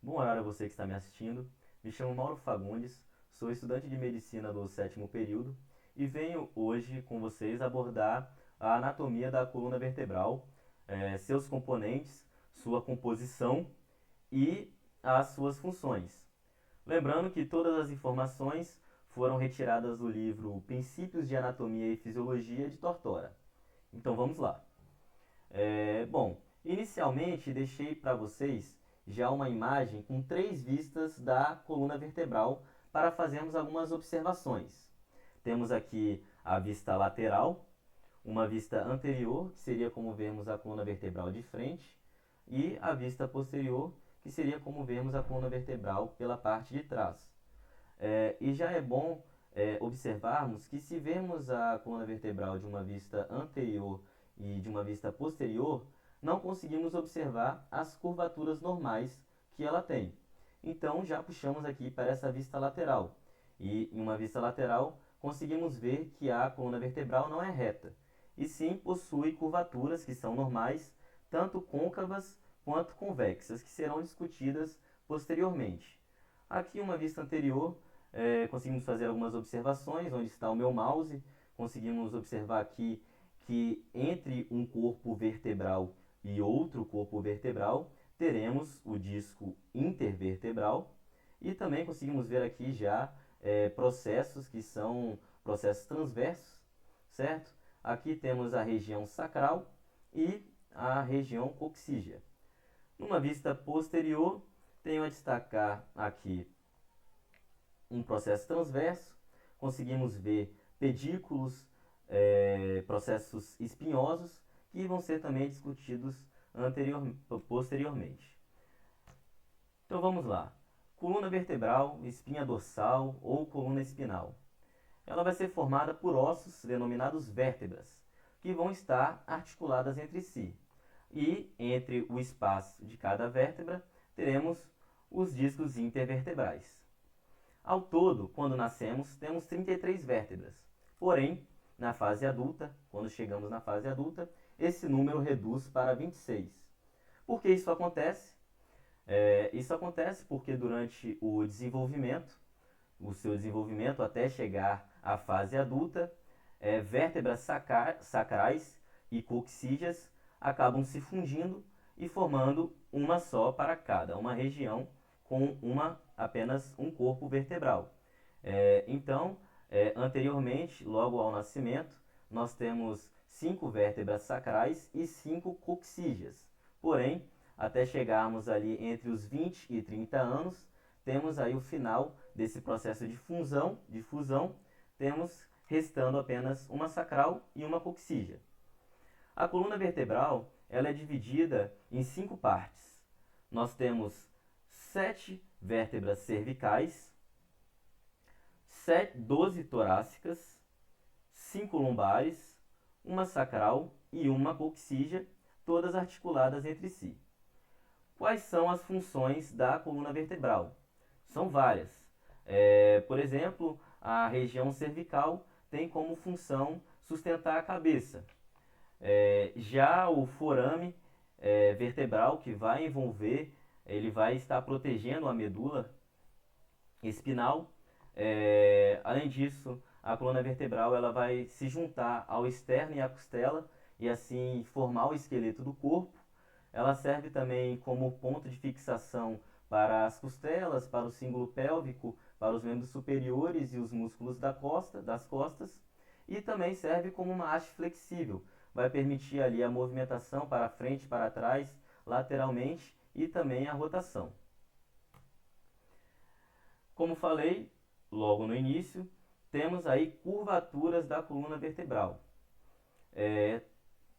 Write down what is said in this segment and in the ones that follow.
Bom horário a você que está me assistindo. Me chamo Mauro Fagundes, sou estudante de medicina do sétimo período e venho hoje com vocês abordar a anatomia da coluna vertebral, seus componentes, sua composição e as suas funções. Lembrando que todas as informações foram retiradas do livro Princípios de Anatomia e Fisiologia de Tortora. Então vamos lá. Bom, inicialmente deixei para vocês já uma imagem com três vistas da coluna vertebral para fazermos algumas observações. Temos aqui a vista lateral, uma vista anterior, que seria como vermos a coluna vertebral de frente, e a vista posterior, que seria como vermos a coluna vertebral pela parte de trás. E já é bom observarmos que se vemos a coluna vertebral de uma vista anterior e de uma vista posterior, não conseguimos observar as curvaturas normais que ela tem. Então já puxamos aqui para essa vista lateral. E em uma vista lateral, conseguimos ver que a coluna vertebral não é reta, e sim possui curvaturas que são normais, tanto côncavas quanto convexas, que serão discutidas posteriormente. Aqui uma vista anterior, conseguimos fazer algumas observações, onde está o meu mouse, conseguimos observar aqui que entre um corpo vertebral e outro corpo vertebral, teremos o disco intervertebral, e também conseguimos ver aqui já processos que são processos transversos, certo? Aqui temos a região sacral e a região coxígea. Numa vista posterior, tenho a destacar aqui um processo transverso, conseguimos ver pedículos, processos espinhosos, que vão ser também discutidos posteriormente. Então vamos lá. Coluna vertebral, espinha dorsal ou coluna espinal. Ela vai ser formada por ossos denominados vértebras, que vão estar articuladas entre si. E entre o espaço de cada vértebra, teremos os discos intervertebrais. Ao todo, quando nascemos, temos 33 vértebras. Porém, na fase adulta, quando chegamos na fase adulta, esse número reduz para 26. Por que isso acontece? Isso acontece porque durante o seu desenvolvimento até chegar à fase adulta, vértebras sacrais e coxígeas acabam se fundindo e formando uma só para cada, uma região com apenas um corpo vertebral. Então, anteriormente, logo ao nascimento, nós temos 5 vértebras sacrais e 5 coxígeas. Porém, até chegarmos ali entre os 20 e 30 anos, temos aí o final desse processo de fusão, temos restando apenas uma sacral e uma coxígea. A coluna vertebral ela é dividida em 5 partes. Nós temos 7 vértebras cervicais, 12 torácicas, 5 lombares, uma sacral e uma coxígea, todas articuladas entre si. Quais são as funções da coluna vertebral? São várias. Por exemplo, a região cervical tem como função sustentar a cabeça. Já o forame vertebral que vai envolver, ele vai estar protegendo a medula espinal. Além disso, a coluna vertebral ela vai se juntar ao externo e à costela e assim formar o esqueleto do corpo. Ela serve também como ponto de fixação para as costelas, para o símbolo pélvico, para os membros superiores e os músculos das costas, e também serve como uma haste flexível, vai permitir ali a movimentação para frente, para trás, lateralmente e também a rotação. Como falei logo no início, temos aí curvaturas da coluna vertebral.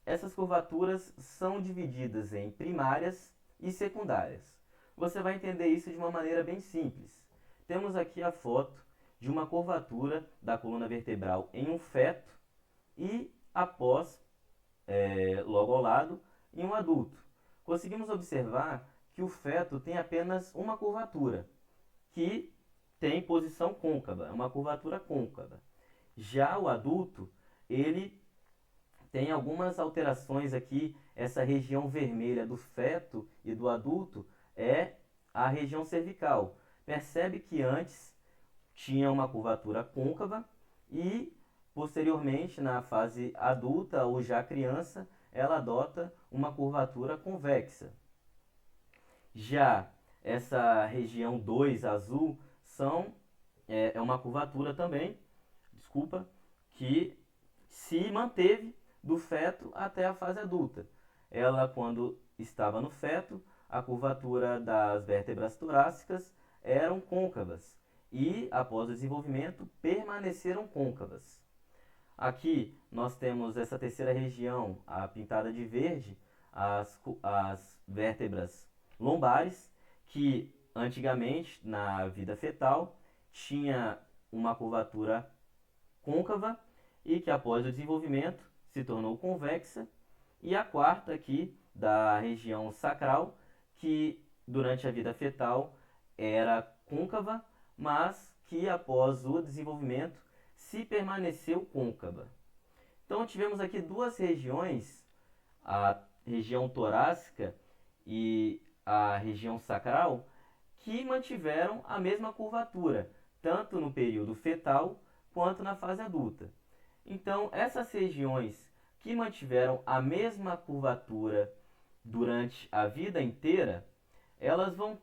Essas curvaturas são divididas em primárias e secundárias. Você vai entender isso de uma maneira bem simples. Temos aqui a foto de uma curvatura da coluna vertebral em um feto e após, logo ao lado, em um adulto. Conseguimos observar que o feto tem apenas uma curvatura, que tem posição côncava, é uma curvatura côncava. Já o adulto, ele tem algumas alterações aqui. Essa região vermelha do feto e do adulto é a região cervical. Percebe que antes tinha uma curvatura côncava e, posteriormente, na fase adulta ou já criança, ela adota uma curvatura convexa. Já essa região 2 azul é uma curvatura também, desculpa, que se manteve do feto até a fase adulta. Ela, quando estava no feto, a curvatura das vértebras torácicas eram côncavas e, após o desenvolvimento, permaneceram côncavas. Aqui nós temos essa terceira região, a pintada de verde, as vértebras lombares, que antigamente, na vida fetal, tinha uma curvatura côncava e que após o desenvolvimento se tornou convexa. E a quarta aqui, da região sacral, que durante a vida fetal era côncava, mas que após o desenvolvimento se permaneceu côncava. Então tivemos aqui duas regiões, a região torácica e a região sacral, que mantiveram a mesma curvatura, tanto no período fetal quanto na fase adulta. Então, essas regiões que mantiveram a mesma curvatura durante a vida inteira, elas vão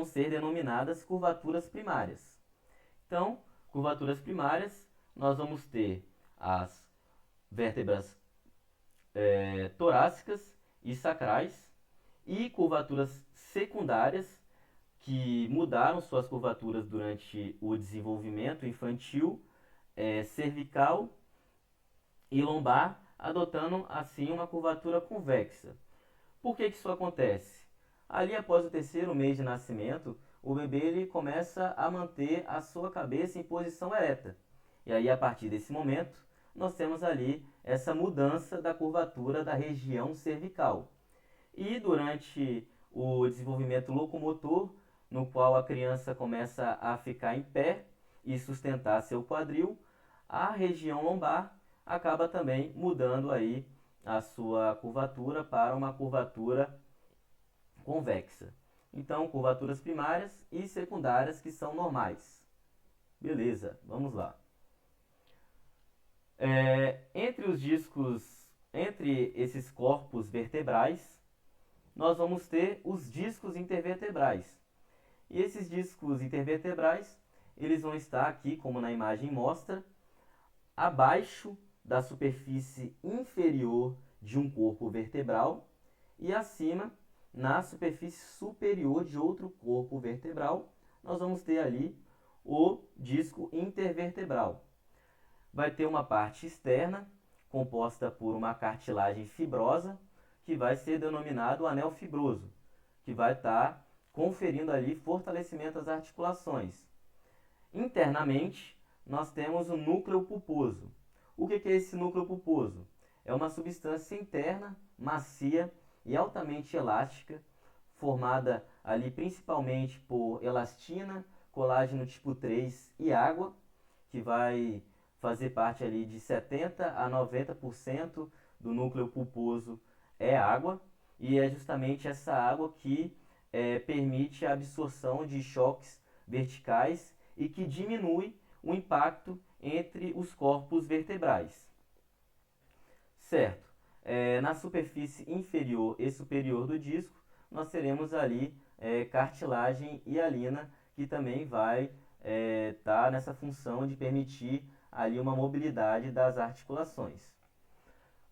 ser denominadas curvaturas primárias. Então, curvaturas primárias, nós vamos ter as vértebras torácicas e sacrais, e curvaturas secundárias, que mudaram suas curvaturas durante o desenvolvimento infantil, cervical e lombar, adotando assim uma curvatura convexa. Por que isso acontece? Ali, após o terceiro mês de nascimento, o bebê ele começa a manter a sua cabeça em posição ereta. E aí, a partir desse momento, nós temos ali essa mudança da curvatura da região cervical. E durante o desenvolvimento locomotor, no qual a criança começa a ficar em pé e sustentar seu quadril, a região lombar acaba também mudando aí a sua curvatura para uma curvatura convexa. Então, curvaturas primárias e secundárias que são normais. Beleza, vamos lá. Entre esses corpos vertebrais, nós vamos ter os discos intervertebrais. E esses discos intervertebrais, eles vão estar aqui, como na imagem mostra, abaixo da superfície inferior de um corpo vertebral e acima, na superfície superior de outro corpo vertebral, nós vamos ter ali o disco intervertebral. Vai ter uma parte externa, composta por uma cartilagem fibrosa, que vai ser denominado anel fibroso, que vai estar conferindo ali fortalecimento às articulações. Internamente, nós temos o núcleo pulposo. O que é esse núcleo pulposo? É uma substância interna, macia e altamente elástica, formada ali principalmente por elastina, colágeno tipo 3 e água, que vai fazer parte ali de 70 a 90% do núcleo pulposo é água, e é justamente essa água que permite a absorção de choques verticais e que diminui o impacto entre os corpos vertebrais. Certo. Na superfície inferior e superior do disco, nós teremos ali cartilagem hialina, que também vai estar nessa função de permitir ali uma mobilidade das articulações.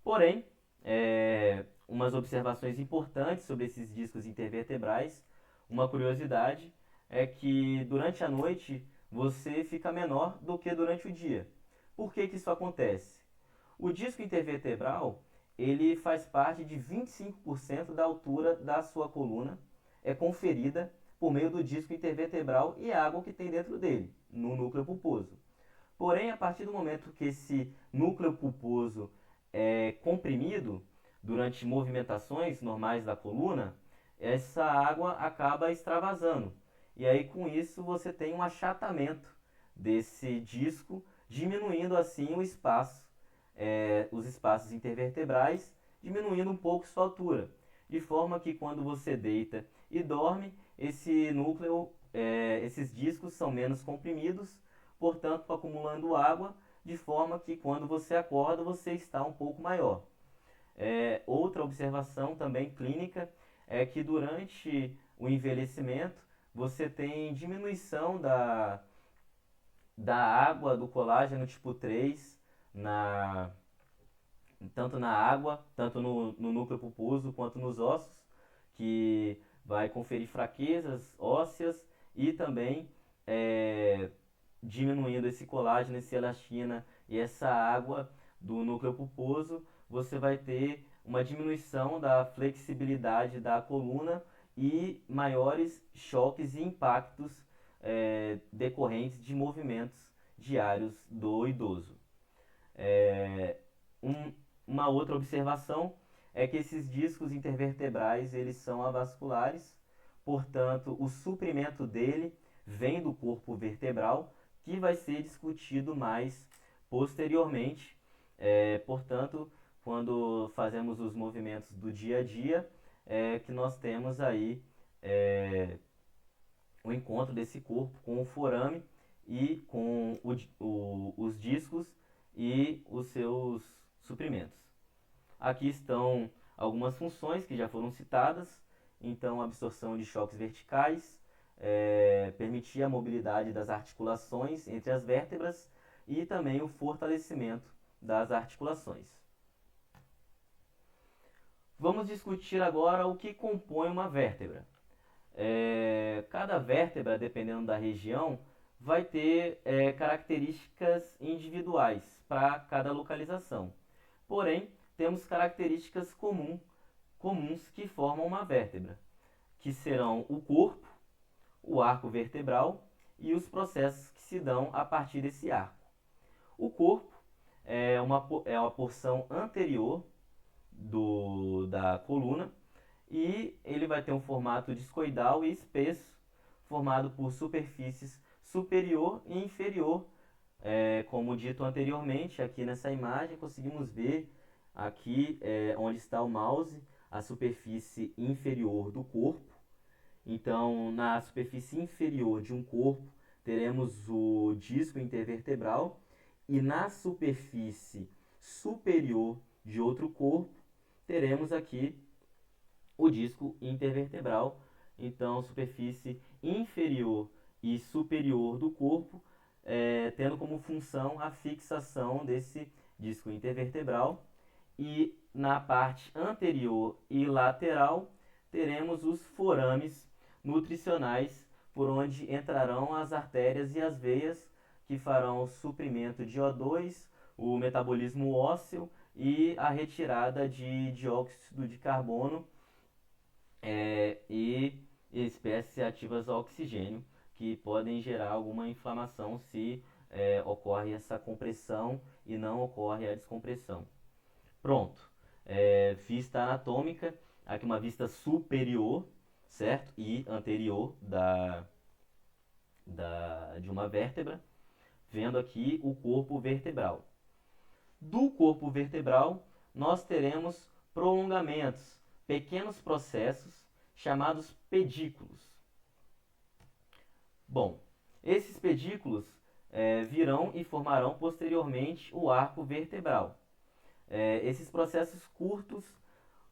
Porém, umas observações importantes sobre esses discos intervertebrais, uma curiosidade é que durante a noite você fica menor do que durante o dia. Por que isso acontece? O disco intervertebral, ele faz parte de 25% da altura da sua coluna, é conferida por meio do disco intervertebral e a água que tem dentro dele, no núcleo pulposo. Porém, a partir do momento que esse núcleo pulposo é comprimido durante movimentações normais da coluna, essa água acaba extravasando. E aí, com isso, você tem um achatamento desse disco, diminuindo assim o espaço, os espaços intervertebrais, diminuindo um pouco sua altura. De forma que quando você deita e dorme, esse núcleo, esses discos são menos comprimidos, portanto acumulando água, de forma que quando você acorda você está um pouco maior. Outra observação também clínica é que durante o envelhecimento você tem diminuição da água do colágeno tipo 3 na, tanto na água, tanto no núcleo pulposo quanto nos ossos, que vai conferir fraquezas ósseas e também é, diminuindo esse colágeno, essa elastina e essa água do núcleo pulposo, você vai ter uma diminuição da flexibilidade da coluna e maiores choques e impactos decorrentes de movimentos diários do idoso. É, um, uma outra observação é que esses discos intervertebrais eles são avasculares, portanto o suprimento dele vem do corpo vertebral, que vai ser discutido mais posteriormente. Portanto, quando fazemos os movimentos do dia a dia, que nós temos aí o encontro desse corpo com o forame e com os discos e os seus suprimentos. Aqui estão algumas funções que já foram citadas. Então, a absorção de choques verticais, permitir a mobilidade das articulações entre as vértebras e também o fortalecimento das articulações. Vamos discutir agora o que compõe uma vértebra. Cada vértebra, dependendo da região, vai ter características individuais para cada localização. Porém, temos características comuns que formam uma vértebra, que serão o corpo, o arco vertebral e os processos que se dão a partir desse arco. O corpo é uma porção anterior da coluna e ele vai ter um formato discoidal e espesso, formado por superfícies superior e inferior. Como dito anteriormente, aqui nessa imagem conseguimos ver aqui onde está o mouse, a superfície inferior do corpo. Então, na superfície inferior de um corpo, teremos o disco intervertebral e na superfície superior de outro corpo, teremos aqui o disco intervertebral. Então, superfície inferior e superior do corpo, tendo como função a fixação desse disco intervertebral. E na parte anterior e lateral, teremos os forames nutricionais, por onde entrarão as artérias e as veias, que farão o suprimento de O2, o metabolismo ósseo e a retirada de dióxido de carbono e espécies reativas ao oxigênio, que podem gerar alguma inflamação se ocorre essa compressão e não ocorre a descompressão. Pronto. Vista anatômica, aqui uma vista superior, certo? E anterior de uma vértebra, vendo aqui o corpo vertebral. Do corpo vertebral, nós teremos prolongamentos, pequenos processos chamados pedículos. Bom, esses pedículos virão e formarão posteriormente o arco vertebral. Esses processos curtos,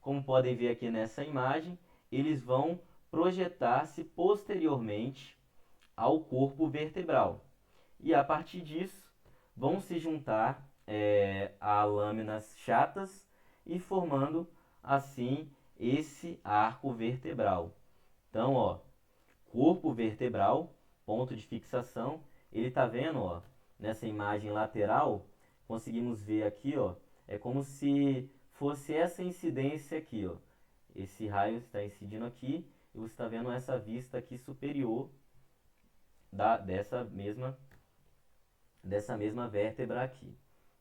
como podem ver aqui nessa imagem, eles vão projetar-se posteriormente ao corpo vertebral. E a partir disso, vão se juntar a lâminas chatas e formando assim esse arco vertebral. Então, ó, corpo vertebral, ponto de fixação, ele está vendo, ó, nessa imagem lateral, conseguimos ver aqui, ó, é como se fosse essa incidência aqui, ó. Esse raio está incidindo aqui e você está vendo essa vista aqui superior dessa mesma vértebra aqui.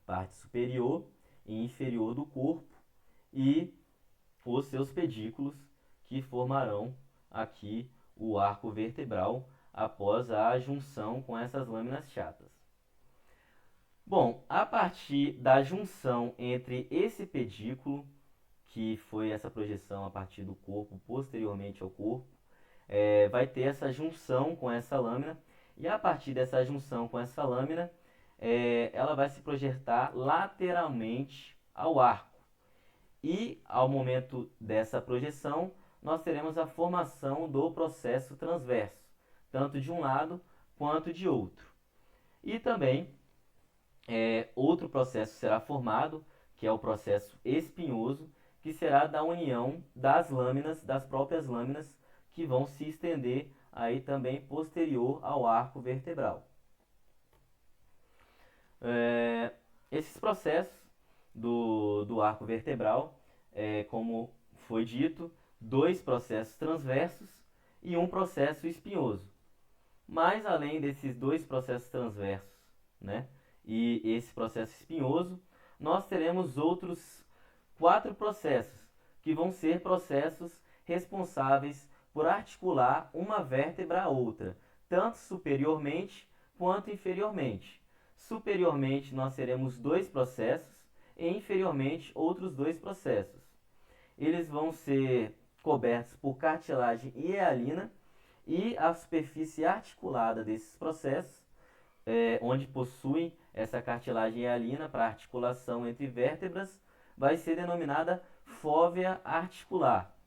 Parte superior e inferior do corpo e os seus pedículos que formarão aqui o arco vertebral após a junção com essas lâminas chatas. Bom, a partir da junção entre esse pedículo, que foi essa projeção a partir do corpo posteriormente ao corpo, vai ter essa junção com essa lâmina, e a partir dessa junção com essa lâmina, ela vai se projetar lateralmente ao arco. E ao momento dessa projeção, nós teremos a formação do processo transverso, tanto de um lado quanto de outro. E também outro processo será formado, que é o processo espinhoso, que será da união das lâminas, das próprias lâminas, que vão se estender aí também posterior ao arco vertebral. Esses processos do arco vertebral, como foi dito, 2 processos transversos e um processo espinhoso. Mas além desses 2 processos transversos, né, e esse processo espinhoso, nós teremos outros 4 processos, que vão ser processos responsáveis por articular uma vértebra a outra, tanto superiormente quanto inferiormente. Superiormente nós teremos 2 processos e inferiormente outros 2 processos. Eles vão ser cobertos por cartilagem hialina, e a superfície articulada desses processos, onde possuem essa cartilagem hialina para articulação entre vértebras, vai ser denominada fóvea articular.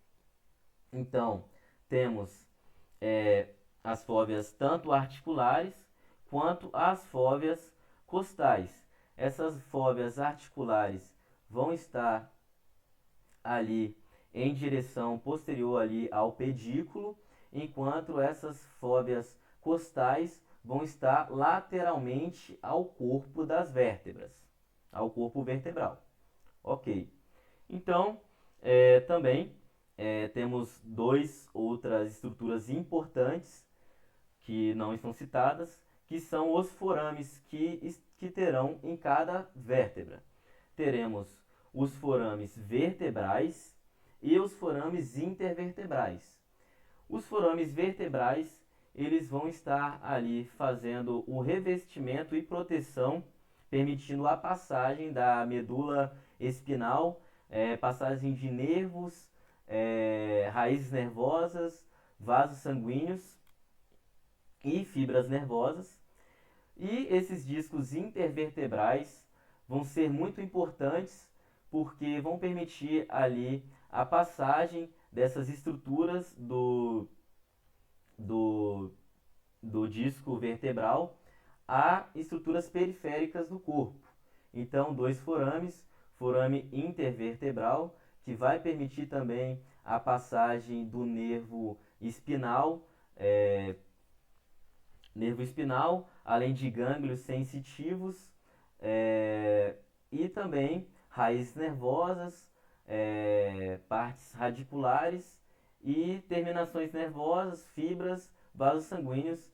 Então, temos as fóveas tanto articulares quanto as fóveas costais. Essas fóveas articulares vão estar ali em direção posterior ali ao pedículo, enquanto essas fóveas costais vão estar lateralmente ao corpo das vértebras, ao corpo vertebral. Ok. Então, também temos 2 outras estruturas importantes que não estão citadas, que são os forames que terão em cada vértebra. Teremos os forames vertebrais e os forames intervertebrais. Os forames vertebrais, eles vão estar ali fazendo o revestimento e proteção, permitindo a passagem da medula espinal, passagem de nervos, raízes nervosas, vasos sanguíneos e fibras nervosas. E esses discos intervertebrais vão ser muito importantes porque vão permitir ali a passagem dessas estruturas do disco vertebral a estruturas periféricas do corpo. Então, 2 forames, forame intervertebral, que vai permitir também a passagem do nervo espinal, além de gânglios sensitivos, e também raízes nervosas, partes radiculares e terminações nervosas, fibras, vasos sanguíneos.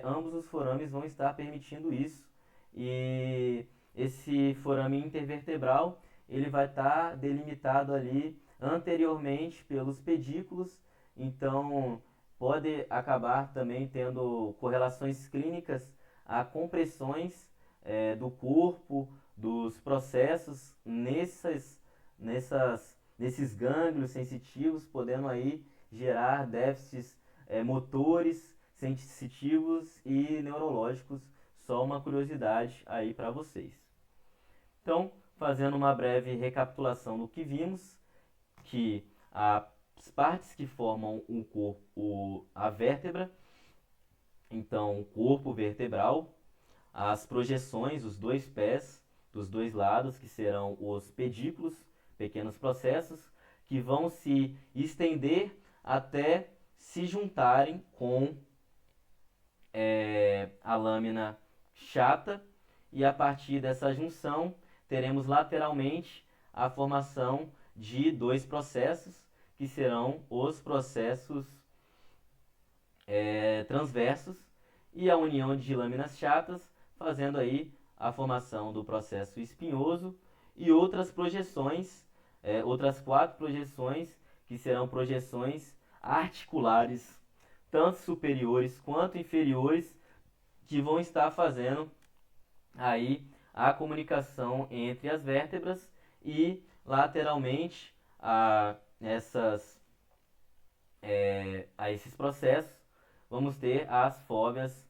Ambos os forames vão estar permitindo isso. E esse forame intervertebral, ele vai estar delimitado ali anteriormente pelos pedículos, então pode acabar também tendo correlações clínicas a compressões do corpo, dos processos nesses gânglios sensitivos, podendo aí gerar déficits motores, sensitivos e neurológicos. Só uma curiosidade aí para vocês. Então, fazendo uma breve recapitulação do que vimos, que as partes que formam o corpo, a vértebra, então o corpo vertebral, as projeções, os 2 pés dos 2 lados, que serão os pedículos, pequenos processos, que vão se estender até se juntarem com a lâmina chata, e a partir dessa junção teremos lateralmente a formação de 2 processos, que serão os processos transversos, e a união de lâminas chatas, fazendo aí a formação do processo espinhoso, e outras projeções, outras 4 projeções, que serão projeções articulares, tanto superiores quanto inferiores, que vão estar fazendo aí a comunicação entre as vértebras, e lateralmente essas a esses processos, vamos ter as fóveas,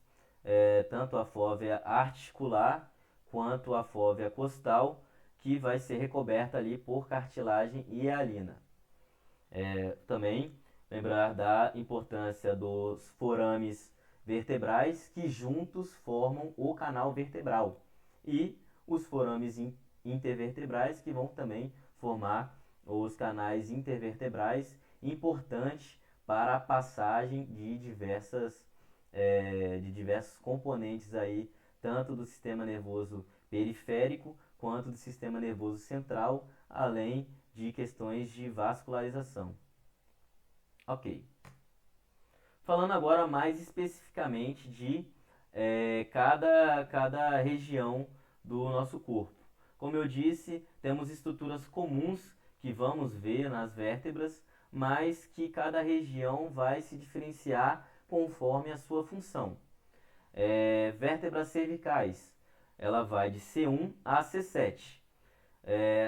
tanto a fóvea articular quanto a fóvea costal, que vai ser recoberta ali por cartilagem e hialina. Também lembrar da importância dos forames vertebrais, que juntos formam o canal vertebral, e os forames intervertebrais, que vão também formar os canais intervertebrais, importante para a passagem de diversos componentes aí, tanto do sistema nervoso periférico quanto do sistema nervoso central, além de questões de vascularização. Ok. Falando agora mais especificamente de cada região do nosso corpo. Como eu disse, temos estruturas comuns que vamos ver nas vértebras, mas que cada região vai se diferenciar conforme a sua função. Vértebras cervicais, ela vai de C1 a C7.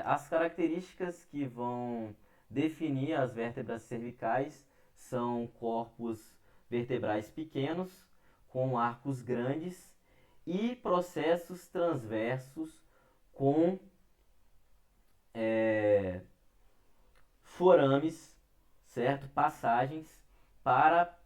As características que vão definir as vértebras cervicais são corpos vertebrais pequenos, com arcos grandes e processos transversos com forames, certo? Passagens para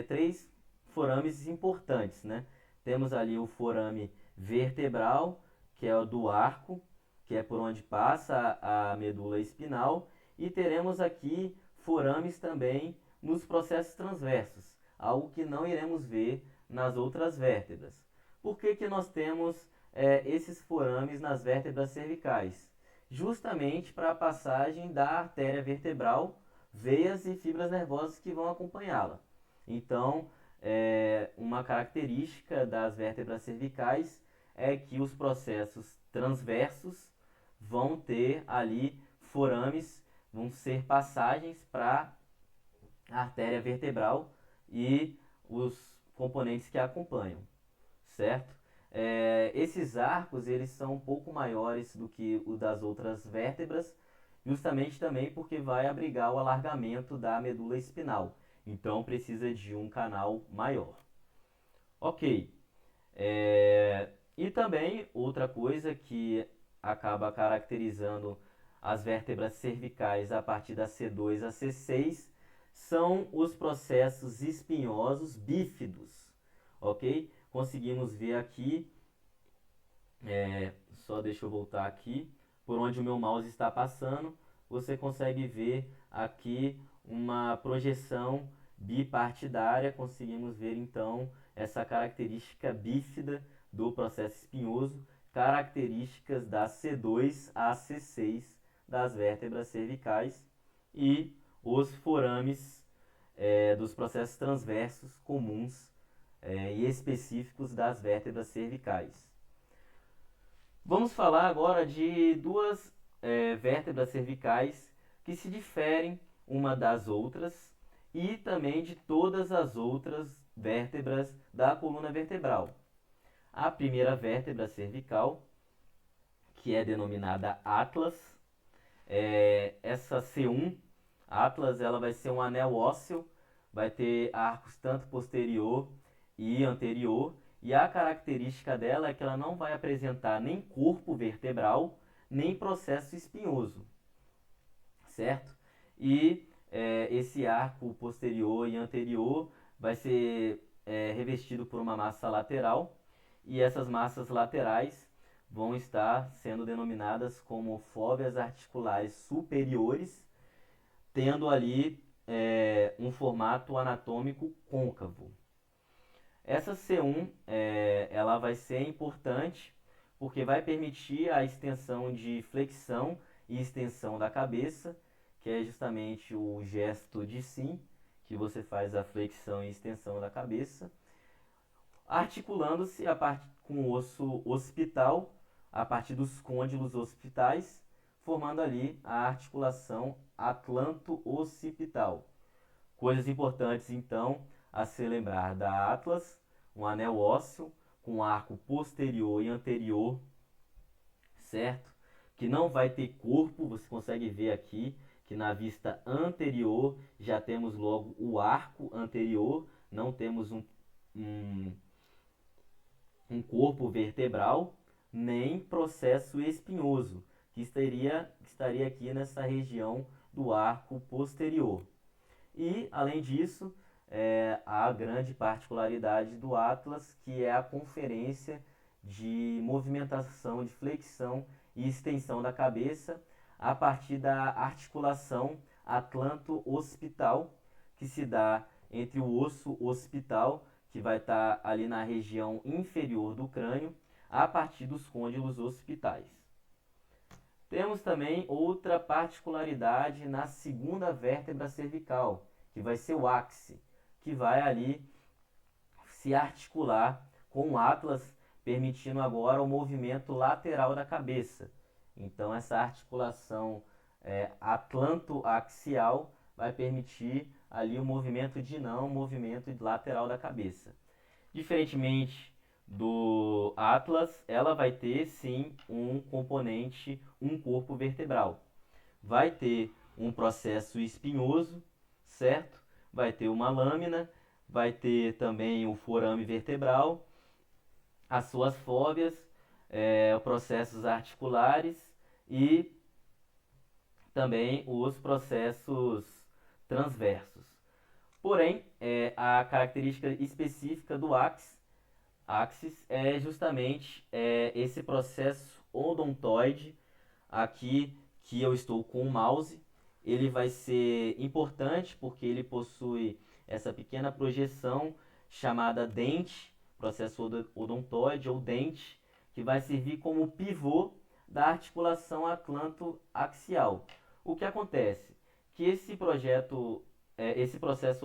três forames importantes, né? Temos ali o forame vertebral, que é o do arco, que é por onde passa a medula espinal, e teremos aqui forames também nos processos transversos, algo que não iremos ver nas outras vértebras. Por que que nós temos esses forames nas vértebras cervicais? Justamente para a passagem da artéria vertebral, veias e fibras nervosas que vão acompanhá-la. Então, uma característica das vértebras cervicais é que os processos transversos vão ter ali forames, vão ser passagens para a artéria vertebral e os componentes que a acompanham, certo? Esses arcos, eles são um pouco maiores do que o das outras vértebras, justamente também porque vai abrigar o alargamento da medula espinal. Então precisa de um canal maior. Ok. E também outra coisa que acaba caracterizando as vértebras cervicais a partir da C2 a C6 são os processos espinhosos bífidos, ok? Conseguimos ver aqui, só deixa eu voltar aqui, por onde o meu mouse está passando, você consegue ver aqui uma projeção bipartidária, conseguimos ver então essa característica bífida do processo espinhoso, características da C2 a C6 das vértebras cervicais e os forames dos processos transversos comuns e específicos das vértebras cervicais. Vamos falar agora de duas vértebras cervicais que se diferem uma das outras e também de todas as outras vértebras da coluna vertebral. A primeira vértebra cervical, que é denominada atlas, essa C1, atlas, ela vai ser um anel ósseo, vai ter arcos tanto posterior e anterior, e a característica dela é que ela não vai apresentar nem corpo vertebral, nem processo espinhoso, certo? E esse arco posterior e anterior vai ser revestido por uma massa lateral, e essas massas laterais vão estar sendo denominadas como fóveas articulares superiores, tendo ali um formato anatômico côncavo. Essa C1 ela vai ser importante porque vai permitir a extensão de flexão e extensão da cabeça, que é justamente o gesto de sim, que você faz a flexão e extensão da cabeça, articulando-se com o osso occipital, a partir dos côndilos occipitais, formando ali a articulação atlanto-occipital. Coisas importantes, então, a se lembrar da atlas, um anel ósseo com arco posterior e anterior, certo? Que não vai ter corpo, você consegue ver aqui, que que na vista anterior já temos logo o arco anterior, não temos um, um corpo vertebral, nem processo espinhoso, que estaria aqui nessa região do arco posterior. E, além disso, a grande particularidade do Atlas, que é a conferência de movimentação, de flexão e extensão da cabeça a partir da articulação atlanto-occipital, que se dá entre o osso occipital, que vai estar ali na região inferior do crânio, a partir dos côndilos occipitais. Temos também outra particularidade na segunda vértebra cervical, que vai ser o ápice, que vai ali se articular com o atlas, permitindo agora o movimento lateral da cabeça. Então, essa articulação atlanto-axial vai permitir ali o movimento dinâmico, o movimento lateral da cabeça. Diferentemente do Atlas, ela vai ter sim um componente, um corpo vertebral. Vai ter um processo espinhoso, certo? Vai ter uma lâmina, vai ter também o forame vertebral, as suas fóbias, processos articulares e também os processos transversos. Porém, a característica específica do axis é justamente esse processo odontoide aqui que eu estou com o mouse. Ele vai ser importante porque ele possui essa pequena projeção chamada dente, processo odontoide ou dente, que vai servir como pivô da articulação atlanto-axial. O que acontece? Que esse processo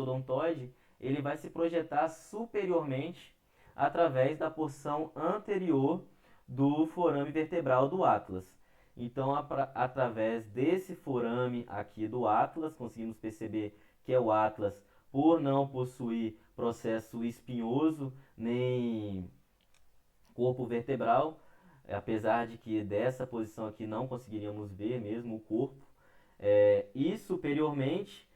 odontoide, ele vai se projetar superiormente através da porção anterior do forame vertebral do Atlas. Então, através desse forame aqui do Atlas, conseguimos perceber que é o Atlas, por não possuir processo espinhoso nem corpo vertebral, apesar de que dessa posição aqui não conseguiríamos ver mesmo o corpo. E superiormente,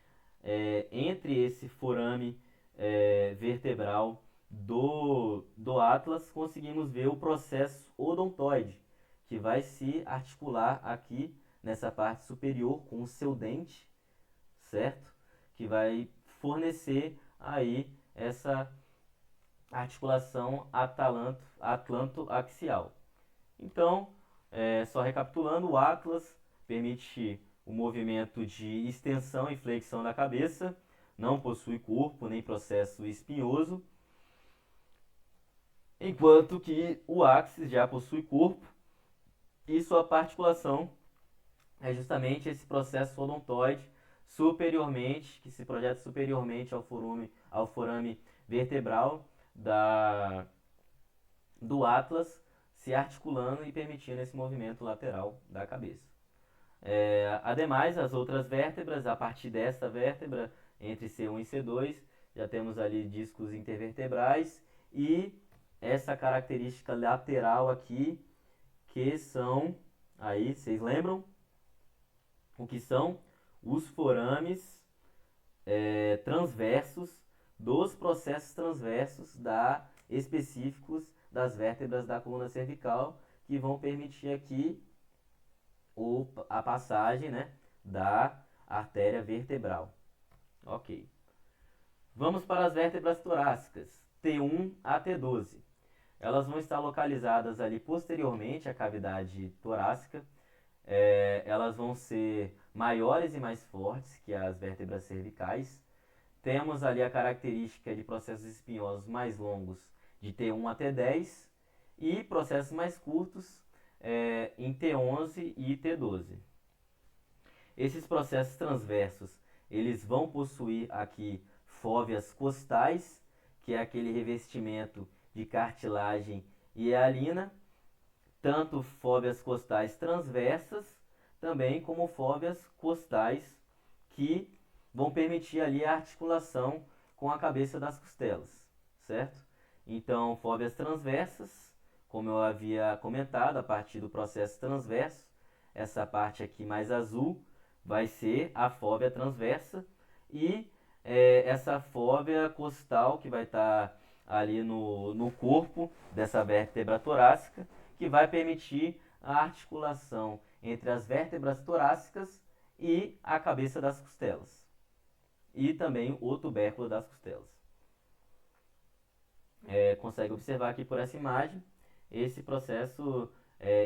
entre esse forame vertebral do Atlas, conseguimos ver o processo odontoide, que vai se articular aqui nessa parte superior com o seu dente, certo? Que vai fornecer aí essa articulação atlanto-axial. Então, só recapitulando, o Atlas permite o movimento de extensão e flexão da cabeça, não possui corpo nem processo espinhoso, enquanto que o Axis já possui corpo e sua articulação é justamente esse processo odontoide superiormente, que se projeta superiormente ao forame vertebral do Atlas, se articulando e permitindo esse movimento lateral da cabeça. Ademais, as outras vértebras, a partir desta vértebra, entre C1 e C2, já temos ali discos intervertebrais e essa característica lateral aqui, que são, aí, vocês lembram? O que são? Os forames transversos dos processos transversos específicos das vértebras da coluna cervical, que vão permitir aqui a passagem, né, da artéria vertebral. Ok. Vamos para as vértebras torácicas, T1 a T12. Elas vão estar localizadas ali posteriormente à cavidade torácica. Elas vão ser maiores e mais fortes que as vértebras cervicais. Temos ali a característica de processos espinhosos mais longos de T1 a T10 e processos mais curtos em T11 e T12. Esses processos transversos, eles vão possuir aqui fóveas costais, que é aquele revestimento de cartilagem e hialina, tanto fóveas costais transversas, também como fóveas costais que vão permitir ali a articulação com a cabeça das costelas, certo? Então, fóveas transversas, como eu havia comentado, a partir do processo transverso, essa parte aqui mais azul, vai ser a fóvea transversa e essa fóvea costal que vai estar ali no corpo dessa vértebra torácica, que vai permitir a articulação entre as vértebras torácicas e a cabeça das costelas, e também o tubérculo das costelas. Consegue observar aqui por essa imagem esse processo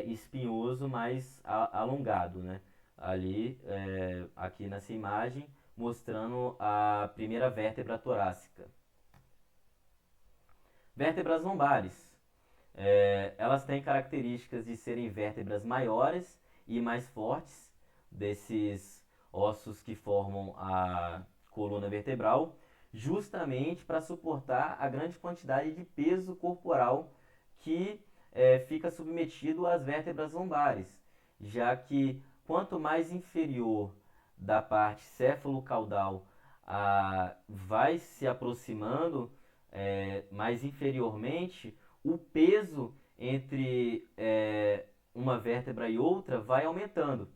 espinhoso mais alongado, né? Ali, aqui nessa imagem, mostrando a primeira vértebra torácica. Vértebras lombares. Elas têm características de serem vértebras maiores e mais fortes desses ossos que formam a coluna vertebral, justamente para suportar a grande quantidade de peso corporal que fica submetido às vértebras lombares, já que quanto mais inferior da parte céfalo-caudal vai se aproximando mais inferiormente, o peso entre uma vértebra e outra vai aumentando.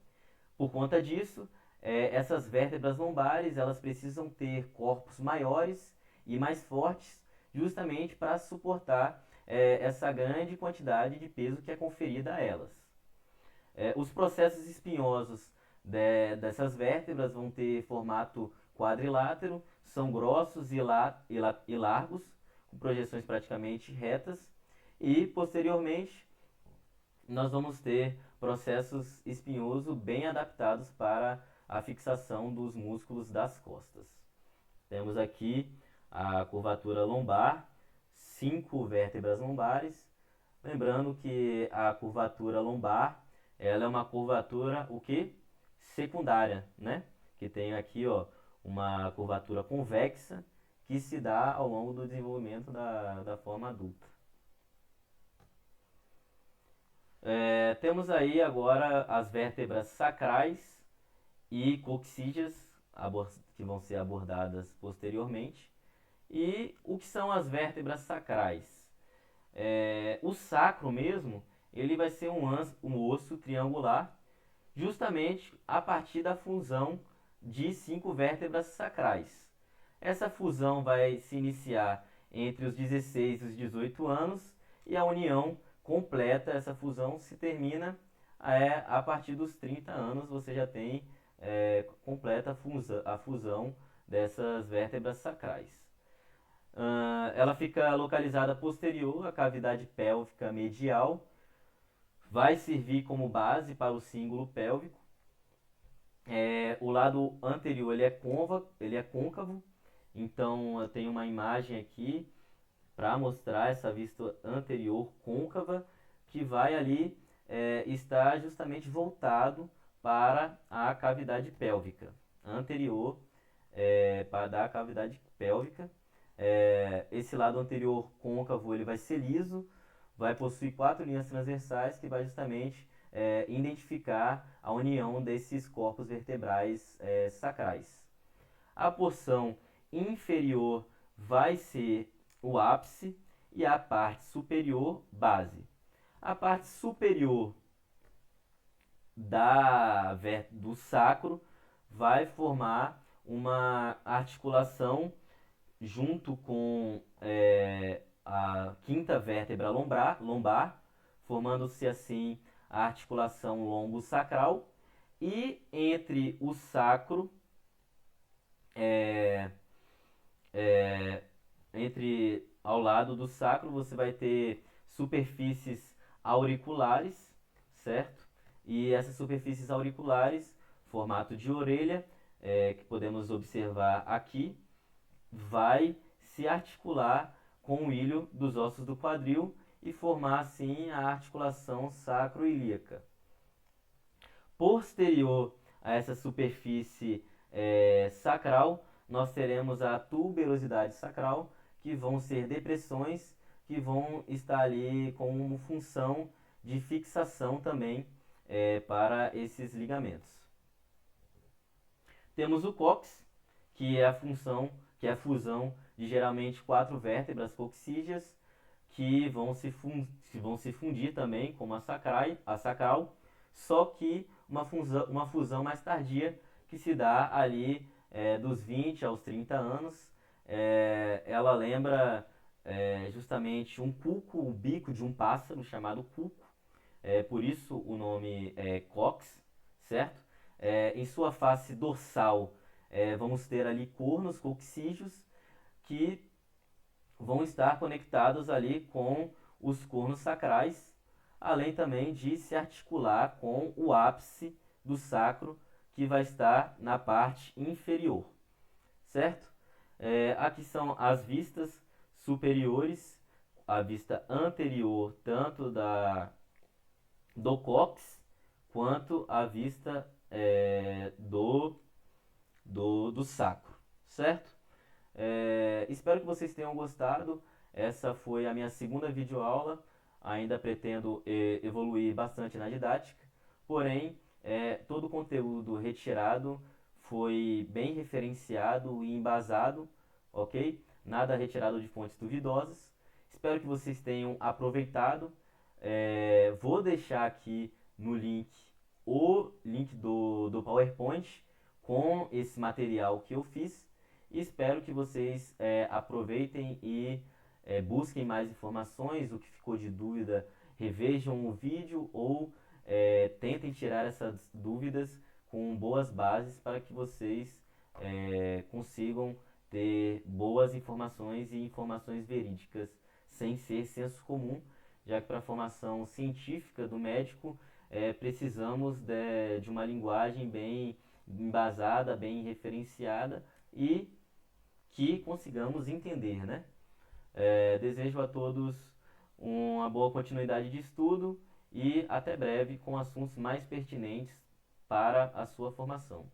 Por conta disso, essas vértebras lombares elas precisam ter corpos maiores e mais fortes, justamente para suportar essa grande quantidade de peso que é conferida a elas. Os processos espinhosos dessas vértebras vão ter formato quadrilátero, são grossos e largos, com projeções praticamente retas, e posteriormente nós vamos ter processos espinhosos bem adaptados para a fixação dos músculos das costas. Temos aqui a curvatura lombar, 5 vértebras lombares. Lembrando que a curvatura lombar, ela é uma curvatura o quê? Secundária, né? Que tem aqui, ó, uma curvatura convexa que se dá ao longo do desenvolvimento da forma adulta. Temos aí agora as vértebras sacrais e coxígeas, que vão ser abordadas posteriormente. E o que são as vértebras sacrais? O sacro mesmo, ele vai ser um osso triangular, justamente a partir da fusão de 5 vértebras sacrais. Essa fusão vai se iniciar entre os 16 e os 18 anos e a união completa, essa fusão se termina a partir dos 30 anos, você já tem completa a fusão dessas vértebras sacrais. Ela fica localizada posterior à cavidade pélvica medial, vai servir como base para o cíngulo pélvico. O lado anterior ele é côncavo, então eu tenho uma imagem aqui para mostrar essa vista anterior côncava que vai ali estar justamente voltado para a cavidade pélvica anterior, para dar a cavidade pélvica. Esse lado anterior côncavo ele vai ser liso, vai possuir 4 linhas transversais que vai justamente identificar a união desses corpos vertebrais sacrais. A porção inferior vai ser o ápice e a parte superior base. A parte superior do sacro vai formar uma articulação junto com a quinta vértebra lombar, formando-se assim a articulação lombo-sacral, e entre o sacro, ao lado do sacro, você vai ter superfícies auriculares, certo? E essas superfícies auriculares, formato de orelha, que podemos observar aqui, vai se articular com o ilho dos ossos do quadril e formar assim a articulação sacroilíaca. Posterior a essa superfície sacral, nós teremos a tuberosidade sacral, que vão ser depressões que vão estar ali com função de fixação também para esses ligamentos. Temos o cóccix, que é a fusão de geralmente 4 vértebras coxígeas que vão se fundir também com a sacral, só que uma fusão mais tardia, que se dá ali dos 20 aos 30 anos. Ela lembra justamente um cuco, o bico de um pássaro chamado cuco, por isso o nome é cox, certo? Em sua face dorsal, vamos ter ali cornos coccígeos que vão estar conectados ali com os cornos sacrais, além também de se articular com o ápice do sacro, que vai estar na parte inferior, certo? Aqui são as vistas superiores, a vista anterior tanto do cóccix quanto a vista do sacro, certo? Espero que vocês tenham gostado. Essa foi a minha segunda videoaula. Ainda pretendo evoluir bastante na didática, porém, todo o conteúdo retirado foi bem referenciado e embasado, ok? Nada retirado de fontes duvidosas. Espero que vocês tenham aproveitado. Vou deixar aqui no link o link do PowerPoint com esse material que eu fiz. E espero que vocês aproveitem e busquem mais informações. O que ficou de dúvida, revejam o vídeo ou tentem tirar essas dúvidas com boas bases para que vocês consigam ter boas informações e informações verídicas sem ser senso comum, já que para a formação científica do médico precisamos de uma linguagem bem embasada, bem referenciada e que consigamos entender, né? Desejo a todos uma boa continuidade de estudo e até breve com assuntos mais pertinentes para a sua formação.